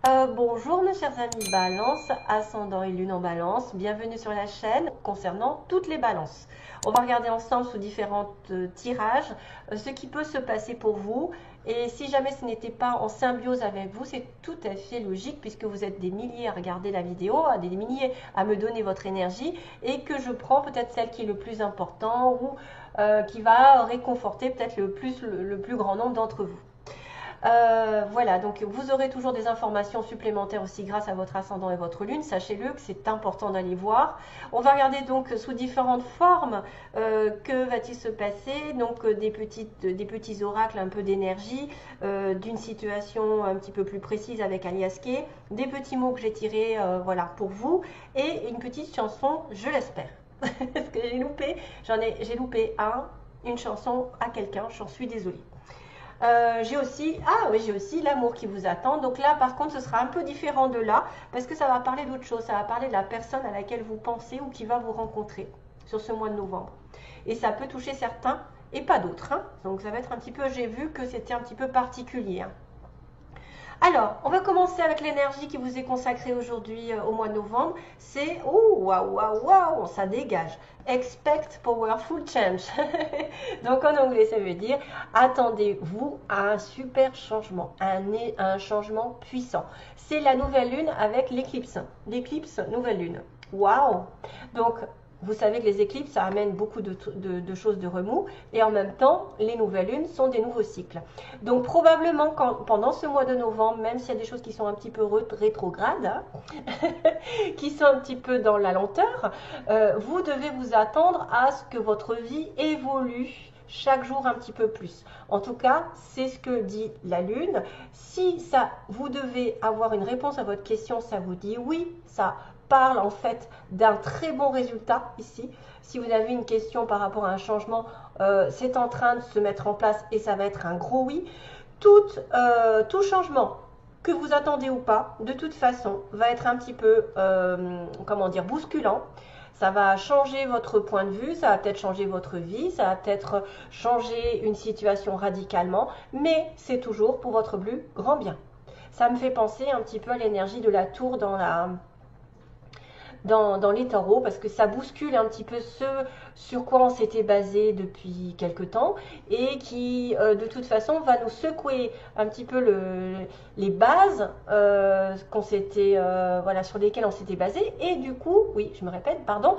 Bonjour mes chers amis Balance, ascendant et lune en Balance, bienvenue sur la chaîne concernant toutes les balances. On va regarder ensemble sous différents tirages ce qui peut se passer pour vous, et si jamais ce n'était pas en symbiose avec vous, c'est tout à fait logique puisque vous êtes des milliers à regarder la vidéo, des milliers à me donner votre énergie, et que je prends peut-être celle qui est le plus important ou qui va réconforter peut-être le plus grand nombre d'entre vous. Voilà, donc vous aurez toujours des informations supplémentaires aussi grâce à votre ascendant et votre lune. Sachez-le que c'est important d'aller voir. On va regarder donc sous différentes formes que va-t-il se passer. Donc des petits oracles, un peu d'énergie, d'une situation un petit peu plus précise avec Alias Kay, des petits mots que j'ai tirés voilà, pour vous, et une petite chanson, je l'espère. Parce que j'ai loupé une chanson à quelqu'un, j'en suis désolée. J'ai aussi l'amour qui vous attend. Donc là, par contre, ce sera un peu différent de là, parce que ça va parler d'autre chose. Ça va parler de la personne à laquelle vous pensez ou qui va vous rencontrer sur ce mois de novembre. Et ça peut toucher certains et pas d'autres. Hein. Donc ça va être un petit peu, j'ai vu que c'était un petit peu particulier. Hein. Alors, on va commencer avec l'énergie qui vous est consacrée aujourd'hui au mois de novembre. C'est, oh, waouh, waouh, waouh, ça dégage. Expect powerful change. Donc en anglais, ça veut dire attendez-vous à un super changement, un changement puissant. C'est la nouvelle lune avec l'éclipse. L'éclipse, nouvelle lune. Waouh! Donc, vous savez que les éclipses, ça amène beaucoup de choses de remous, et en même temps, les nouvelles lunes sont des nouveaux cycles. Donc probablement, pendant ce mois de novembre, même s'il y a des choses qui sont un petit peu rétrogrades, hein, qui sont un petit peu dans la lenteur, vous devez vous attendre à ce que votre vie évolue chaque jour un petit peu plus. En tout cas, c'est ce que dit la Lune. Si ça, vous devez avoir une réponse à votre question, ça vous dit oui, ça parle en fait d'un très bon résultat ici. Si vous avez une question par rapport à un changement, c'est en train de se mettre en place et ça va être un gros oui. Tout changement que vous attendez ou pas, de toute façon, va être un petit peu, comment dire, bousculant. Ça va changer votre point de vue, ça va peut-être changer votre vie, ça va peut-être changer une situation radicalement, mais c'est toujours pour votre plus grand bien. Ça me fait penser un petit peu à l'énergie de la tour dans les taureaux, parce que ça bouscule un petit peu ce sur quoi on s'était basé depuis quelque temps, et qui de toute façon va nous secouer un petit peu les bases voilà, sur lesquelles on s'était basé, et du coup, oui, je me répète, pardon,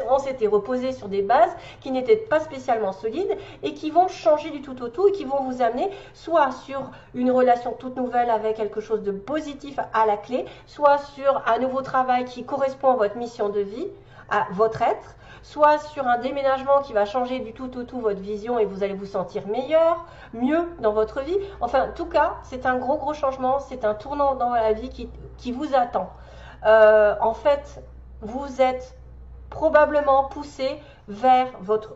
on s'était reposé sur des bases qui n'étaient pas spécialement solides et qui vont changer du tout au tout, et qui vont vous amener soit sur une relation toute nouvelle avec quelque chose de positif à la clé, soit sur un nouveau travail qui correspond à votre mission de vie, à votre être, soit sur un déménagement qui va changer du tout au tout votre vision et vous allez vous sentir meilleur, mieux dans votre vie. Enfin, en tout cas, c'est un gros changement, c'est un tournant dans la vie qui vous attend. En fait, vous êtes probablement poussé vers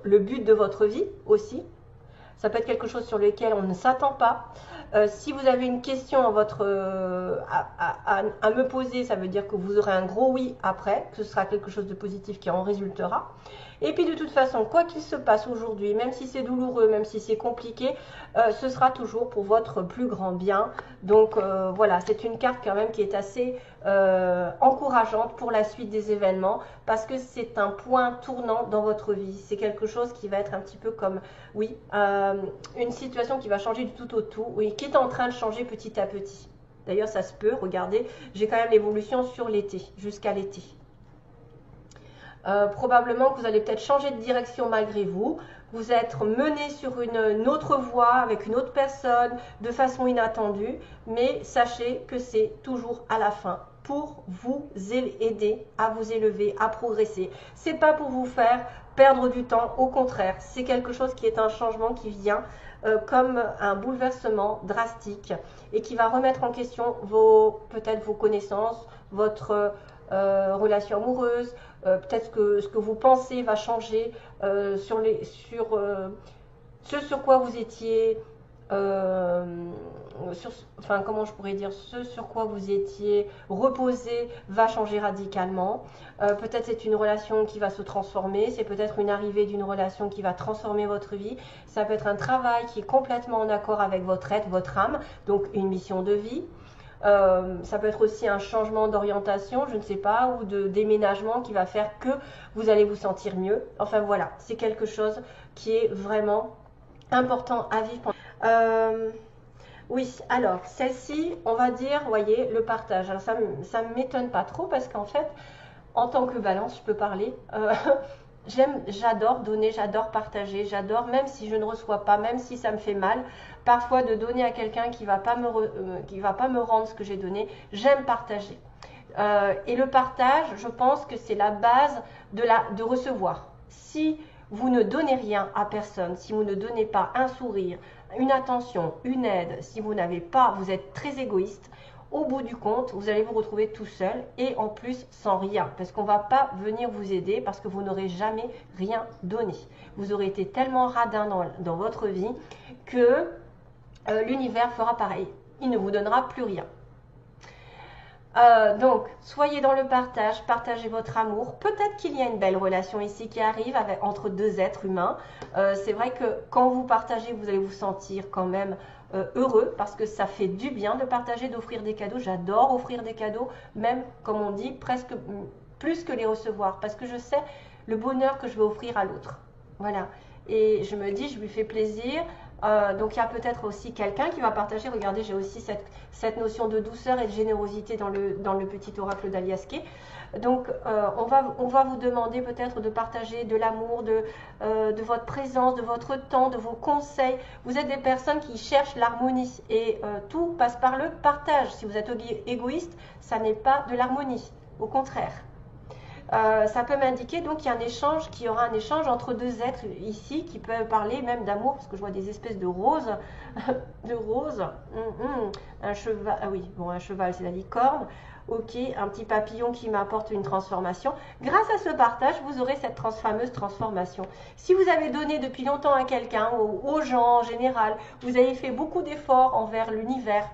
le but de votre vie aussi. Ça peut être quelque chose sur lequel on ne s'attend pas. Si vous avez une question à me poser, ça veut dire que vous aurez un gros oui après, que ce sera quelque chose de positif qui en résultera. Et puis de toute façon, quoi qu'il se passe aujourd'hui, même si c'est douloureux, même si c'est compliqué, ce sera toujours pour votre plus grand bien. Donc voilà, c'est une carte quand même qui est assez encourageante pour la suite des événements, parce que c'est un point tournant dans votre vie. C'est quelque chose qui va être un petit peu comme, oui, une situation qui va changer du tout au tout, oui, qui est en train de changer petit à petit. D'ailleurs, ça se peut, regardez, j'ai quand même l'évolution sur l'été, jusqu'à l'été. Probablement que vous allez peut-être changer de direction malgré vous, vous êtes mené sur une autre voie avec une autre personne de façon inattendue, mais sachez que c'est toujours à la fin pour vous aider à vous élever, à progresser. C'est pas pour vous faire perdre du temps, au contraire, c'est quelque chose qui est un changement qui vient comme un bouleversement drastique et qui va remettre en question peut-être vos connaissances, votre relation amoureuse, peut-être ce que vous pensez va changer ce sur quoi vous étiez, enfin comment je pourrais dire, ce sur quoi vous étiez reposé va changer radicalement. Peut-être c'est une relation qui va se transformer, c'est peut-être une arrivée d'une relation qui va transformer votre vie, ça peut être un travail qui est complètement en accord avec votre être, votre âme, donc une mission de vie. Ça peut être aussi un changement d'orientation, je ne sais pas, ou de déménagement qui va faire que vous allez vous sentir mieux. Enfin voilà, c'est quelque chose qui est vraiment important à vivre. Oui, alors celle-ci, on va dire, voyez, le partage. Alors ça ne m'étonne pas trop parce qu'en fait, en tant que balance, je peux parler. J'adore donner, j'adore partager, j'adore, même si je ne reçois pas, même si ça me fait mal, parfois de donner à quelqu'un qui va pas me rendre ce que j'ai donné, j'aime partager. Et le partage, je pense que c'est la base de recevoir. Si vous ne donnez rien à personne, si vous ne donnez pas un sourire, une attention, une aide, si vous n'avez pas, vous êtes très égoïste, au bout du compte, vous allez vous retrouver tout seul et en plus sans rien. Parce qu'on ne va pas venir vous aider parce que vous n'aurez jamais rien donné. Vous aurez été tellement radin dans votre vie que l'univers fera pareil. Il ne vous donnera plus rien. Donc, soyez dans le partage, partagez votre amour. Peut-être qu'il y a une belle relation ici qui arrive entre deux êtres humains. C'est vrai que quand vous partagez, vous allez vous sentir quand même heureux parce que ça fait du bien de partager, d'offrir des cadeaux. J'adore offrir des cadeaux, même comme on dit, presque plus que les recevoir parce que je sais le bonheur que je vais offrir à l'autre. Voilà. Et je me dis, je lui fais plaisir. Donc il y a peut-être aussi quelqu'un qui va partager. Regardez, j'ai aussi cette notion de douceur et de générosité dans le petit oracle d'Aliaské. Donc on va vous demander peut-être de partager de l'amour, de votre présence, de votre temps, de vos conseils. Vous êtes des personnes qui cherchent l'harmonie et tout passe par le partage. Si vous êtes égoïste, ça n'est pas de l'harmonie, au contraire. Ça peut m'indiquer donc qu'il y aura un échange entre deux êtres ici qui peuvent parler même d'amour, parce que je vois des espèces de roses, un cheval, ah oui, bon, un cheval c'est la licorne, ok, un petit papillon qui m'apporte une transformation. Grâce à ce partage, vous aurez cette fameuse transformation. Si vous avez donné depuis longtemps à quelqu'un, aux gens en général, vous avez fait beaucoup d'efforts envers l'univers,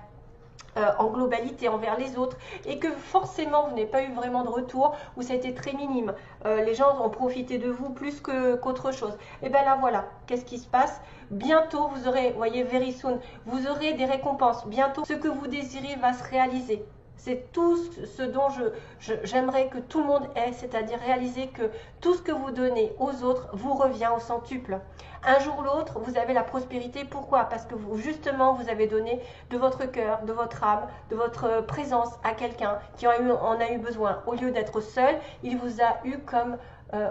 en globalité envers les autres et que forcément vous n'avez pas eu vraiment de retour ou ça a été très minime, les gens ont profité de vous plus qu'autre chose, et bien là voilà, qu'est-ce qui se passe? Bientôt vous aurez, voyez, very soon, vous aurez des récompenses, bientôt ce que vous désirez va se réaliser. C'est tout ce dont j'aimerais que tout le monde ait, c'est-à-dire réaliser que tout ce que vous donnez aux autres vous revient au centuple. Un jour ou l'autre, vous avez la prospérité. Pourquoi? Parce que justement, vous avez donné de votre cœur, de votre âme, de votre présence à quelqu'un qui en a eu besoin. Au lieu d'être seul, il vous a eu comme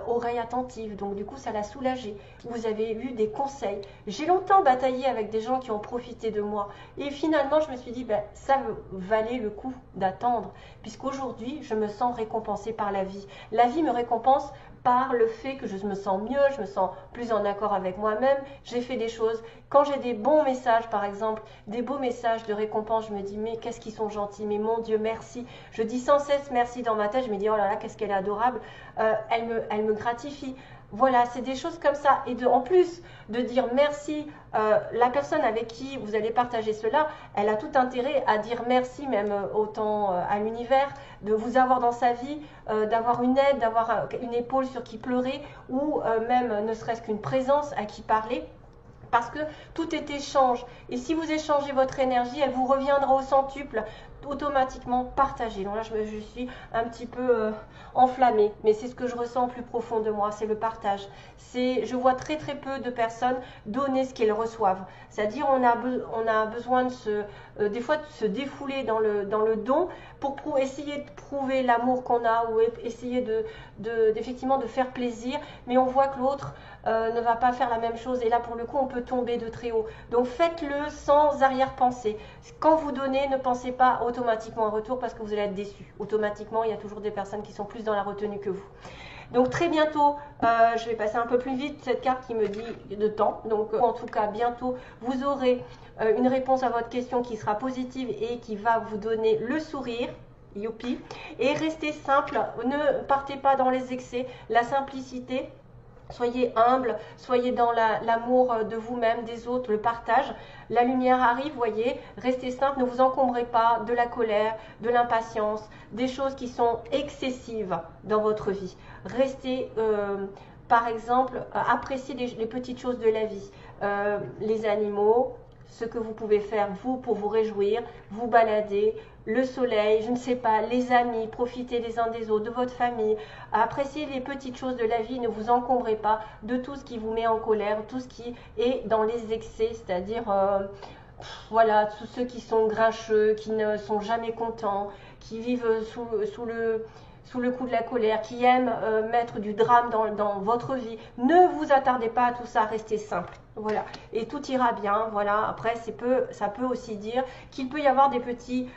oreille attentive, donc du coup ça l'a soulagé. Vous avez eu des conseils. J'ai longtemps bataillé avec des gens qui ont profité de moi et finalement je me suis dit ben, ça valait le coup d'attendre puisqu'aujourd'hui je me sens récompensée par la vie. La vie me récompense par le fait que je me sens mieux, je me sens plus en accord avec moi-même, j'ai fait des choses. Quand j'ai des bons messages, par exemple, des beaux messages de récompense, je me dis mais qu'est-ce qu'ils sont gentils, mais mon Dieu, merci. Je dis sans cesse merci dans ma tête, je me dis oh là là, qu'est-ce qu'elle est adorable, elle me gratifie. Voilà, c'est des choses comme ça. Et en plus de dire merci, la personne avec qui vous allez partager cela, elle a tout intérêt à dire merci, même autant à l'univers, de vous avoir dans sa vie, d'avoir une aide, d'avoir une épaule sur qui pleurer, ou même ne serait-ce qu'une présence à qui parler. Parce que tout est échange. Et si vous échangez votre énergie, elle vous reviendra au centuple, automatiquement partagée. Donc là, je suis un petit peu enflammée, mais c'est ce que je ressens au plus profond de moi, c'est le partage. Je vois très très peu de personnes donner ce qu'elles reçoivent. C'est-à-dire on a besoin des fois de se défouler dans le don pour essayer de prouver l'amour qu'on a ou essayer effectivement de faire plaisir, mais on voit que l'autre ne va pas faire la même chose et là pour le coup on peut tomber de très haut. Donc faites-le sans arrière-pensée. Quand vous donnez, ne pensez pas automatiquement en retour parce que vous allez être déçu. Automatiquement, il y a toujours des personnes qui sont plus dans la retenue que vous. Donc très bientôt, je vais passer un peu plus vite cette carte qui me dit de temps. Donc en tout cas, bientôt, vous aurez une réponse à votre question qui sera positive et qui va vous donner le sourire. Youpi. Et restez simple, ne partez pas dans les excès, la simplicité. Soyez humble, soyez dans l'amour de vous-même, des autres, le partage. La lumière arrive, voyez, restez simple, ne vous encombrez pas de la colère, de l'impatience, des choses qui sont excessives dans votre vie. Restez, par exemple, appréciez les petites choses de la vie, les animaux, ce que vous pouvez faire, vous, pour vous réjouir, vous balader, le soleil, je ne sais pas, les amis, profitez les uns des autres, de votre famille, appréciez les petites choses de la vie, ne vous encombrez pas de tout ce qui vous met en colère, tout ce qui est dans les excès, c'est-à-dire voilà, tous ceux qui sont grincheux, qui ne sont jamais contents, qui vivent sous le coup de la colère, qui aiment mettre du drame dans votre vie. Ne vous attardez pas à tout ça, restez simple. Voilà, et tout ira bien. Voilà, après, ça peut aussi dire qu'il peut y avoir des petits,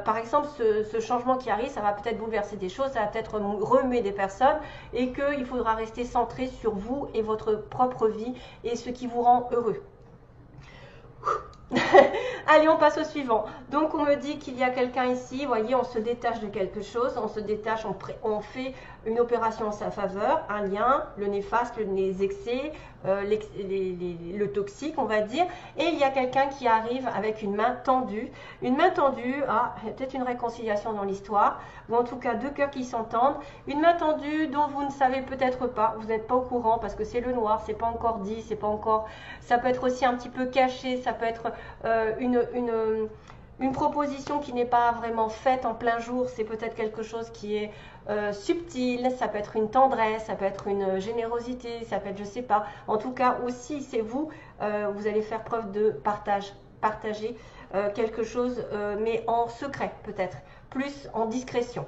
par exemple, ce changement qui arrive, ça va peut-être bouleverser des choses, ça va peut-être remuer des personnes, et qu'il faudra rester centré sur vous et votre propre vie et ce qui vous rend heureux. Allez, on passe au suivant. Donc, on me dit qu'il y a quelqu'un ici. Vous voyez, on se détache de quelque chose. On se détache, on fait une opération en sa faveur, un lien, le néfaste, les excès, le toxique, on va dire. Et il y a quelqu'un qui arrive avec une main tendue. Une main tendue, il y a peut-être une réconciliation dans l'histoire, ou en tout cas deux cœurs qui s'entendent. Une main tendue dont vous ne savez peut-être pas, vous n'êtes pas au courant parce que c'est le noir, c'est pas encore dit, c'est pas encore. Ça peut être aussi un petit peu caché, ça peut être une proposition qui n'est pas vraiment faite en plein jour, c'est peut-être quelque chose qui est subtil, ça peut être une tendresse, ça peut être une générosité, ça peut être je sais pas. En tout cas aussi c'est vous, vous allez faire preuve de partager quelque chose, mais en secret peut-être, plus en discrétion.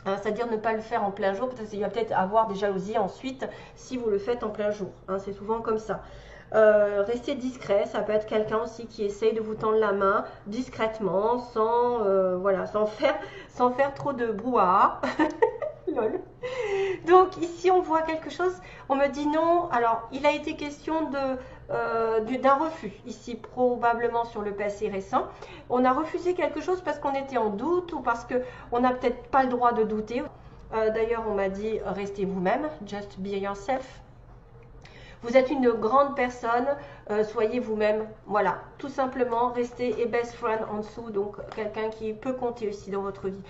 Hein, c'est-à-dire ne pas le faire en plein jour, parce qu'il va peut-être avoir des jalousies ensuite si vous le faites en plein jour. Hein, c'est souvent comme ça. Restez discret, ça peut être quelqu'un aussi qui essaye de vous tendre la main discrètement, voilà, sans faire trop de brouhaha. Lol. Donc ici on voit quelque chose, on me dit non, alors il a été question d'un refus, ici probablement sur le passé récent. On a refusé quelque chose parce qu'on était en doute ou parce qu'on n'a peut-être pas le droit de douter. D'ailleurs on m'a dit restez vous-même, just be yourself. Vous êtes une grande personne, soyez vous-même. Voilà, tout simplement, restez et best friend en dessous, donc quelqu'un qui peut compter aussi dans votre vie.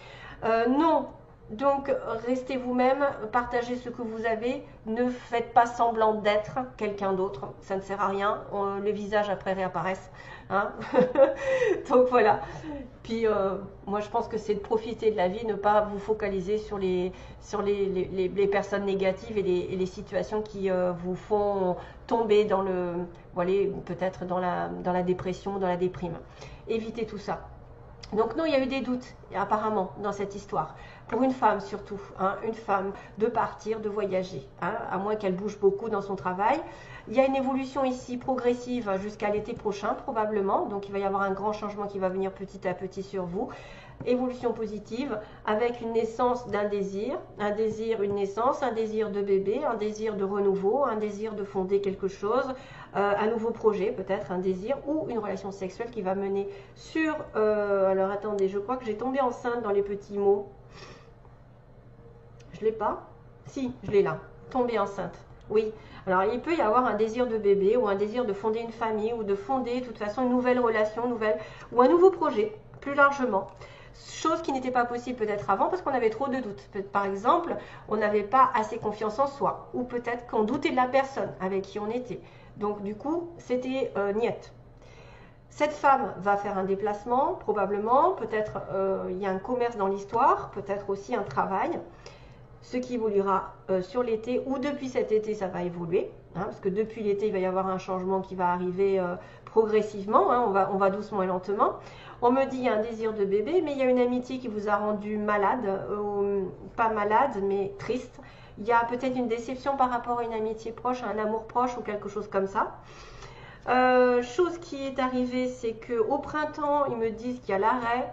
Non, donc restez vous-même, partagez ce que vous avez, ne faites pas semblant d'être quelqu'un d'autre, ça ne sert à rien, les visages après réapparaissent. Hein. Donc voilà. Puis moi je pense que c'est de profiter de la vie, ne pas vous focaliser sur les personnes négatives et les situations qui vous font tomber dans peut-être dans la dépression, dans la déprime. Évitez tout ça. Donc non, il y a eu des doutes apparemment dans cette histoire. Pour une femme surtout, hein, une femme de partir, de voyager, hein, à moins qu'elle bouge beaucoup dans son travail. Il y a une évolution ici progressive jusqu'à l'été prochain probablement, donc il va y avoir un grand changement qui va venir petit à petit sur vous. Évolution positive avec une naissance d'un désir, une naissance, un désir de bébé, un désir de renouveau, un désir de fonder quelque chose, un nouveau projet peut-être, un désir ou une relation sexuelle qui va mener sur... alors attendez, je crois que j'ai tombé enceinte dans les petits mots. Je l'ai pas? Si, je l'ai là. Tomber enceinte. Oui. Alors, il peut y avoir un désir de bébé ou un désir de fonder une famille ou de fonder, de toute façon, une nouvelle relation, ou un nouveau projet, plus largement. Chose qui n'était pas possible peut-être avant parce qu'on avait trop de doutes. Par exemple, on n'avait pas assez confiance en soi ou peut-être qu'on doutait de la personne avec qui on était. Donc, du coup, c'était niette. Cette femme va faire un déplacement, probablement. Peut-être il y a un commerce dans l'histoire, peut-être aussi un travail. Ce qui évoluera sur l'été ou depuis cet été, ça va évoluer. Hein, parce que depuis l'été, il va y avoir un changement qui va arriver progressivement. Hein, on va doucement et lentement. On me dit il y a un désir de bébé, mais il y a une amitié qui vous a rendu malade. Pas malade, mais triste. Il y a peut-être une déception par rapport à une amitié proche, à un amour proche ou quelque chose comme ça. Chose qui est arrivée, c'est qu'au printemps, ils me disent qu'il y a l'arrêt.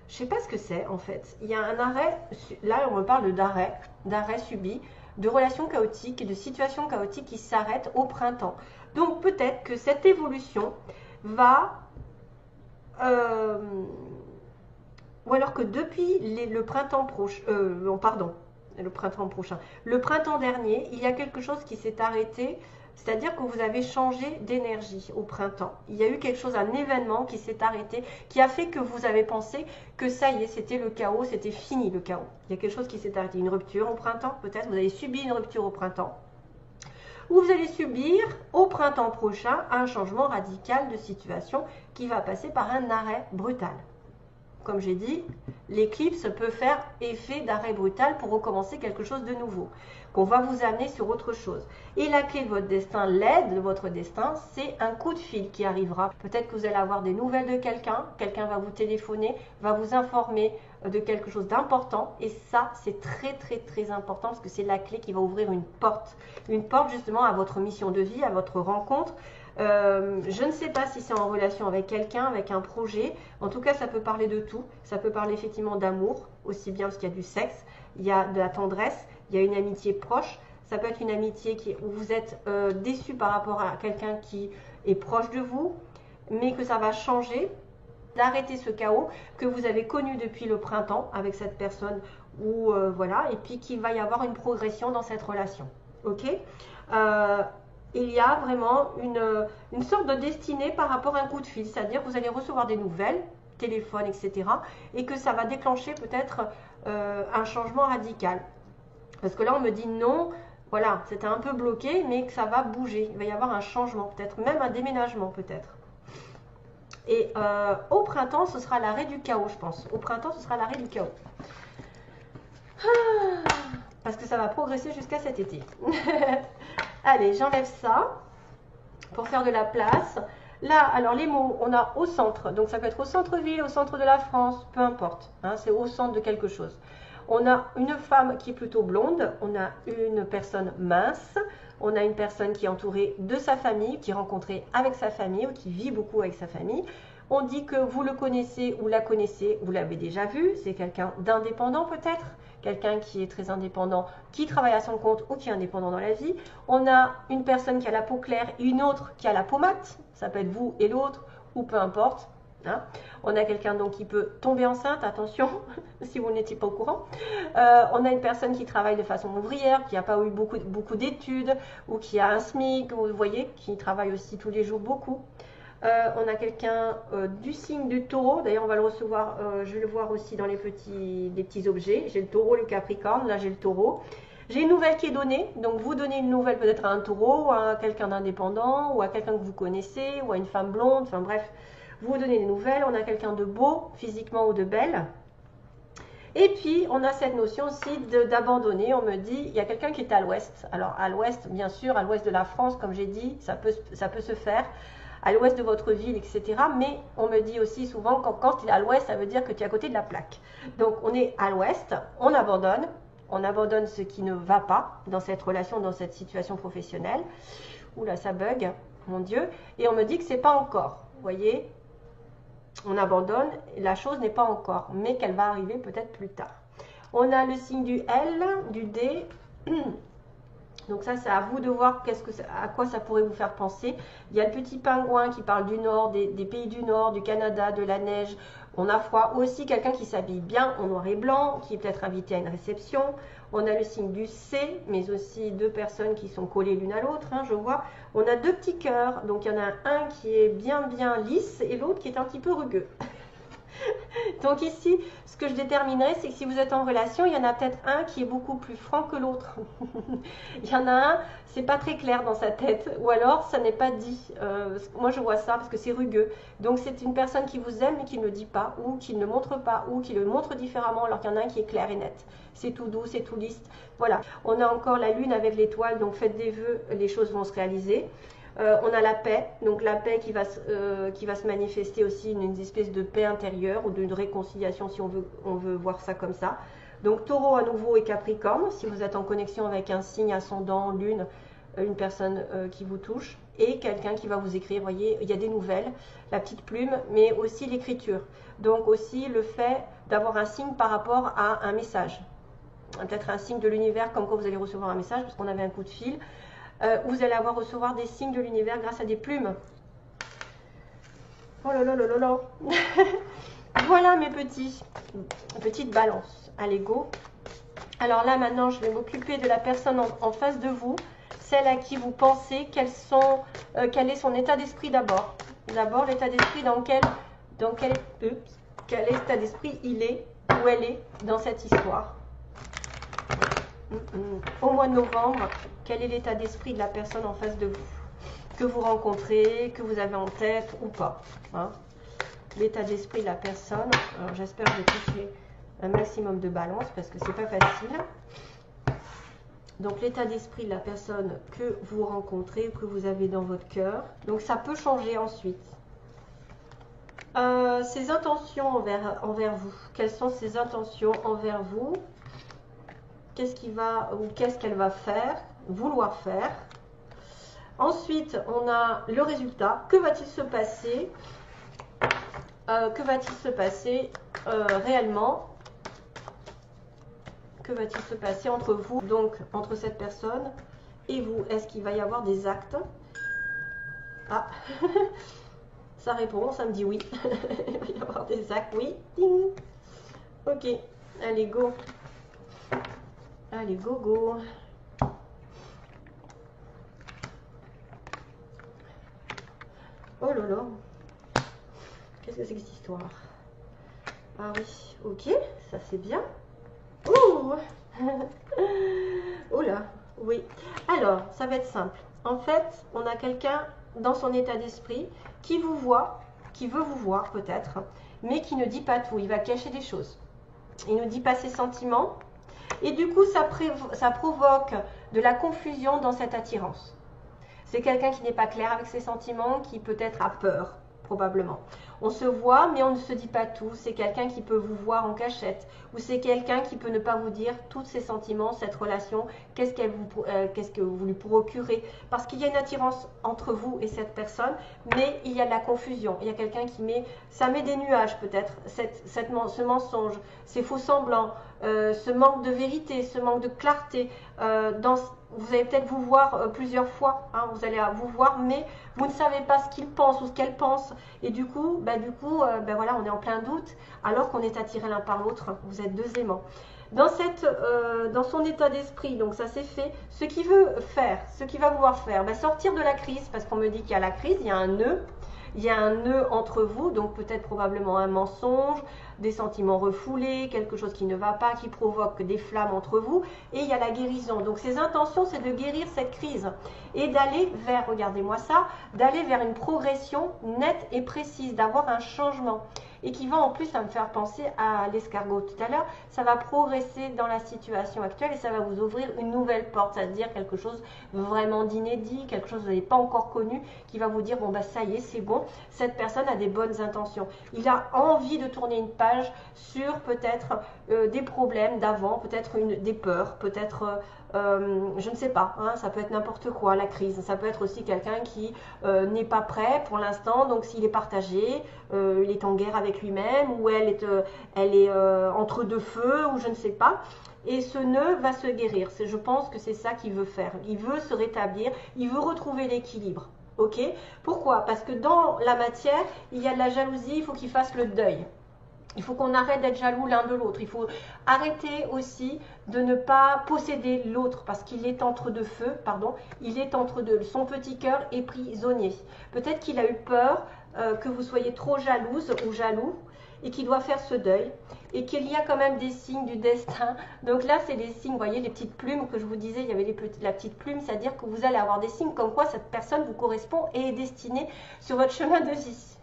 Je ne sais pas ce que c'est en fait. Il y a un arrêt, là on me parle d'arrêt subi, de relations chaotiques et de situations chaotiques qui s'arrêtent au printemps. Donc peut-être que cette évolution va... ou alors que depuis le printemps prochain... le printemps prochain. Le printemps dernier, il y a quelque chose qui s'est arrêté. C'est-à-dire que vous avez changé d'énergie au printemps. Il y a eu quelque chose, un événement qui s'est arrêté, qui a fait que vous avez pensé que ça y est, c'était le chaos, c'était fini le chaos. Il y a quelque chose qui s'est arrêté, une rupture au printemps peut-être, vous avez subi une rupture au printemps. ou vous allez subir au printemps prochain un changement radical de situation qui va passer par un arrêt brutal. Comme j'ai dit, l'éclipse peut faire effet d'arrêt brutal pour recommencer quelque chose de nouveau, qu'on va vous amener sur autre chose. Et la clé de votre destin, l'aide de votre destin, c'est un coup de fil qui arrivera. Peut-être que vous allez avoir des nouvelles de quelqu'un, quelqu'un va vous téléphoner, va vous informer de quelque chose d'important. Et ça, c'est très très très important parce que c'est la clé qui va ouvrir une porte justement à votre mission de vie, à votre rencontre. Je ne sais pas si c'est en relation avec quelqu'un, avec un projet. En tout cas, ça peut parler de tout. Ça peut parler effectivement d'amour, aussi bien parce qu'il y a du sexe, il y a de la tendresse, il y a une amitié proche. Ça peut être une amitié où vous êtes déçu par rapport à quelqu'un qui est proche de vous, mais que ça va changer, d'arrêter ce chaos que vous avez connu depuis le printemps avec cette personne, ou voilà, et puis qu'il va y avoir une progression dans cette relation. Ok, il y a vraiment une sorte de destinée par rapport à un coup de fil, c'est-à-dire que vous allez recevoir des nouvelles, téléphone, etc. et que ça va déclencher peut-être un changement radical. Parce que là, on me dit non, voilà, c'était un peu bloqué, mais que ça va bouger. Il va y avoir un changement, peut-être même un déménagement, peut-être. Et au printemps, ce sera l'arrêt du chaos, je pense. Au printemps, ce sera l'arrêt du chaos. Parce que ça va progresser jusqu'à cet été. Allez, j'enlève ça pour faire de la place. Là, alors les mots, on a au centre. Donc ça peut être au centre-ville, au centre de la France, peu importe. Hein, c'est au centre de quelque chose. On a une femme qui est plutôt blonde. On a une personne mince. On a une personne qui est entourée de sa famille, qui est rencontrée avec sa famille ou qui vit beaucoup avec sa famille. On dit que vous le connaissez ou la connaissez, vous l'avez déjà vu. C'est quelqu'un d'indépendant peut-être. Quelqu'un qui est très indépendant, qui travaille à son compte ou qui est indépendant dans la vie. On a une personne qui a la peau claire et une autre qui a la peau mate. Ça peut être vous et l'autre, ou peu importe. Hein. On a quelqu'un donc qui peut tomber enceinte, attention, si vous n'étiez pas au courant. On a une personne qui travaille de façon ouvrière, qui n'a pas eu beaucoup d'études, ou qui a un SMIC, vous voyez, qui travaille aussi tous les jours beaucoup. On a quelqu'un du signe du taureau, d'ailleurs on va le recevoir, je vais le voir aussi dans les petits objets. J'ai le taureau, le capricorne, là j'ai le taureau. J'ai une nouvelle qui est donnée, donc vous donnez une nouvelle peut-être à un taureau, ou à quelqu'un d'indépendant, ou à quelqu'un que vous connaissez, ou à une femme blonde, enfin bref, vous donnez des nouvelles. On a quelqu'un de beau, physiquement, ou de belle. Et puis, on a cette notion aussi d'abandonner. On me dit, il y a quelqu'un qui est à l'ouest. Alors, à l'ouest, bien sûr, à l'ouest de la France, comme j'ai dit, ça peut se faire. À l'ouest de votre ville, etc. Mais on me dit aussi souvent, quand tu es à l'ouest, ça veut dire que tu es à côté de la plaque. Donc, on est à l'ouest, on abandonne ce qui ne va pas dans cette relation, dans cette situation professionnelle. Oula, ça bug, mon Dieu. Et on me dit que c'est pas encore. Vous voyez, on abandonne, la chose n'est pas encore, mais qu'elle va arriver peut-être plus tard. On a le signe du L, du D. Donc ça, c'est à vous de voir à quoi ça pourrait vous faire penser. Il y a le petit pingouin qui parle du nord, des pays du nord, du Canada, de la neige. On a froid. Aussi quelqu'un qui s'habille bien en noir et blanc, qui est peut-être invité à une réception. On a le signe du C, mais aussi deux personnes qui sont collées l'une à l'autre, hein, je vois. On a deux petits cœurs. Donc il y en a un qui est bien lisse et l'autre qui est un petit peu rugueux. Donc ici, ce que je déterminerai, c'est que si vous êtes en relation, il y en a peut-être un qui est beaucoup plus franc que l'autre. Il y en a un, c'est pas très clair dans sa tête, ou alors ça n'est pas dit. Moi je vois ça parce que c'est rugueux. Donc c'est une personne qui vous aime mais qui ne le dit pas, ou qui ne le montre pas, ou qui le montre différemment, alors qu'il y en a un qui est clair et net. C'est tout doux, c'est tout lisse. Voilà. On a encore la lune avec l'étoile, donc faites des vœux, les choses vont se réaliser. On a la paix, donc la paix qui va se manifester aussi, une espèce de paix intérieure ou d'une réconciliation si on veut voir ça comme ça. Donc taureau à nouveau et capricorne, si vous êtes en connexion avec un signe ascendant, lune, une personne qui vous touche et quelqu'un qui va vous écrire, vous voyez, il y a des nouvelles, la petite plume, mais aussi l'écriture. Donc aussi le fait d'avoir un signe par rapport à un message. Peut-être un signe de l'univers comme quand vous allez recevoir un message parce qu'on avait un coup de fil. Vous allez recevoir des signes de l'univers grâce à des plumes. Oh là là là là là. Voilà mes petites balances. Allez, go. Alors là, maintenant, je vais m'occuper de la personne en face de vous. Celle à qui vous pensez quel est son état d'esprit d'abord. D'abord, l'état d'esprit quel état d'esprit il est ou elle est dans cette histoire. Au mois de novembre, quel est l'état d'esprit de la personne en face de vous? Que vous rencontrez, que vous avez en tête ou pas, hein? L'état d'esprit de la personne. J'espère que je vais toucher un maximum de balance parce que c'est pas facile. Donc l'état d'esprit de la personne que vous rencontrez, que vous avez dans votre cœur. Donc ça peut changer ensuite. Ses intentions envers vous. Quelles sont ses intentions envers vous? Qu'est-ce qu'il va ou qu'est-ce qu'elle va faire, vouloir faire? Ensuite, on a le résultat. Que va-t-il se passer? Que va-t-il se passer réellement? Que va-t-il se passer entre vous, donc entre cette personne et vous? Est-ce qu'il va y avoir des actes? Ah, ça répond, ça me dit oui. Il va y avoir des actes, oui. Ding. Ok, allez, go. Allez, go, go. Oh là là. Qu'est-ce que c'est que cette histoire? Ah oui, ok, ça c'est bien. Ouh. Oh là, oui. Alors, ça va être simple. En fait, on a quelqu'un dans son état d'esprit qui vous voit, qui veut vous voir peut-être, mais qui ne dit pas tout. Il va cacher des choses. Il ne dit pas ses sentiments. Et du coup, ça provoque de la confusion dans cette attirance. C'est quelqu'un qui n'est pas clair avec ses sentiments, qui peut-être a peur, probablement. On se voit, mais on ne se dit pas tout. C'est quelqu'un qui peut vous voir en cachette. Ou c'est quelqu'un qui peut ne pas vous dire tous ses sentiments, cette relation, qu'est-ce que vous lui procurez. Parce qu'il y a une attirance entre vous et cette personne, mais il y a de la confusion. Il y a quelqu'un qui ça met des nuages peut-être, ce mensonge, ces faux semblants, ce manque de vérité, ce manque de clarté. Vous allez peut-être vous voir plusieurs fois, hein, vous allez vous voir, mais vous ne savez pas ce qu'il pense ou ce qu'elle pense. Et du coup, voilà, on est en plein doute, alors qu'on est attiré l'un par l'autre. Vous êtes deux aimants. Dans son état d'esprit, donc ça c'est fait. Ce qu'il veut faire, ce qu'il va vouloir faire, sortir de la crise, parce qu'on me dit qu'il y a la crise, il y a un nœud. Il y a un nœud entre vous, donc peut-être probablement un mensonge, des sentiments refoulés, quelque chose qui ne va pas, qui provoque des flammes entre vous. Et il y a la guérison. Donc ses intentions, c'est de guérir cette crise et d'aller vers, regardez-moi ça, d'aller vers une progression nette et précise, d'avoir un changement. Et qui va en plus, ça me faire penser à l'escargot tout à l'heure, ça va progresser dans la situation actuelle et ça va vous ouvrir une nouvelle porte, c'est-à-dire quelque chose vraiment d'inédit, quelque chose que vous n'avez pas encore connu, qui va vous dire, bon ça y est, c'est bon, cette personne a des bonnes intentions. Il a envie de tourner une page sur peut-être des problèmes d'avant, peut-être des peurs, peut-être... je ne sais pas, hein, ça peut être n'importe quoi, la crise. Ça peut être aussi quelqu'un qui n'est pas prêt pour l'instant, donc s'il est partagé, il est en guerre avec lui-même, ou elle est entre deux feux, ou je ne sais pas. Et ce nœud va se guérir. Je pense que c'est ça qu'il veut faire. Il veut se rétablir, il veut retrouver l'équilibre. Ok? Pourquoi? Parce que dans la matière, il y a de la jalousie, il faut qu'il fasse le deuil. Il faut qu'on arrête d'être jaloux l'un de l'autre. Il faut arrêter aussi de ne pas posséder l'autre parce qu'il est entre deux feux, il est entre deux. Son petit cœur est prisonnier. Peut-être qu'il a eu peur que vous soyez trop jalouse ou jaloux et qu'il doit faire ce deuil et qu'il y a quand même des signes du destin. Donc là, c'est des signes, vous voyez, les petites plumes que je vous disais, il y avait la petite plume, c'est-à-dire que vous allez avoir des signes comme quoi cette personne vous correspond et est destinée sur votre chemin de vie.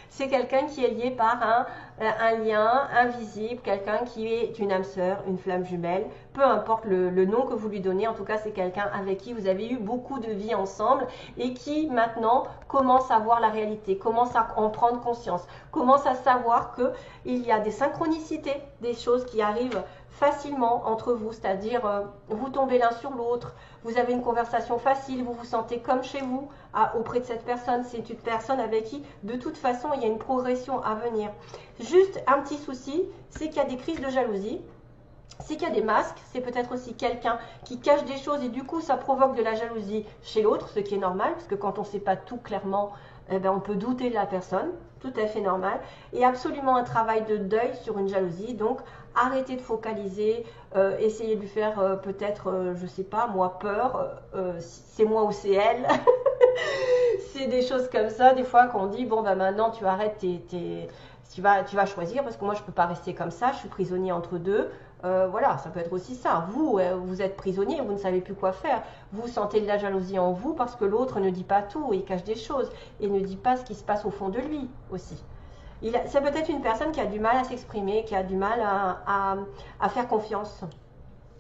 C'est quelqu'un qui est lié par un lien invisible, quelqu'un qui est une âme sœur, une flamme jumelle, peu importe le nom que vous lui donnez, en tout cas c'est quelqu'un avec qui vous avez eu beaucoup de vie ensemble et qui maintenant commence à voir la réalité, commence à en prendre conscience, commence à savoir qu'il y a des synchronicités, des choses qui arrivent facilement entre vous, c'est-à-dire vous tombez l'un sur l'autre, vous avez une conversation facile, vous vous sentez comme chez vous auprès de cette personne, c'est une personne avec qui de toute façon il y a une progression à venir. Juste un petit souci, c'est qu'il y a des crises de jalousie, c'est qu'il y a des masques, c'est peut-être aussi quelqu'un qui cache des choses et du coup ça provoque de la jalousie chez l'autre, ce qui est normal, parce que quand on ne sait pas tout clairement, on peut douter de la personne, tout à fait normal, et absolument un travail de deuil sur une jalousie, donc arrêtez de focaliser, essayez de lui faire peut-être, je ne sais pas, moi peur, c'est moi ou c'est elle, c'est des choses comme ça, des fois qu'on dit, bon maintenant tu arrêtes tu vas choisir parce que moi je ne peux pas rester comme ça, je suis prisonnier entre deux, Voilà, ça peut être aussi ça. Vous, vous êtes prisonnier, vous ne savez plus quoi faire. Vous sentez de la jalousie en vous parce que l'autre ne dit pas tout, il cache des choses et ne dit pas ce qui se passe au fond de lui aussi. C'est peut-être une personne qui a du mal à s'exprimer, qui a du mal à faire confiance.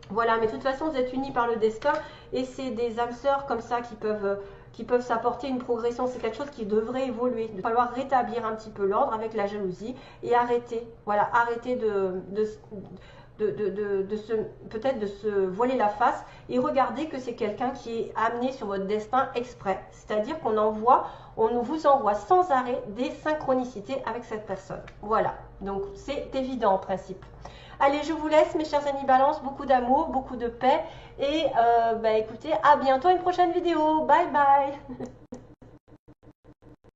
Voilà, mais de toute façon, vous êtes unis par le destin et c'est des âmes sœurs comme ça qui peuvent s'apporter une progression. C'est quelque chose qui devrait évoluer. Il va falloir rétablir un petit peu l'ordre avec la jalousie et arrêter, voilà, arrêter peut-être de se voiler la face et regarder que c'est quelqu'un qui est amené sur votre destin exprès. C'est-à-dire on vous envoie sans arrêt des synchronicités avec cette personne. Voilà, donc c'est évident en principe. Allez, je vous laisse mes chers amis Balance, beaucoup d'amour, beaucoup de paix et écoutez, à bientôt, une prochaine vidéo. Bye bye.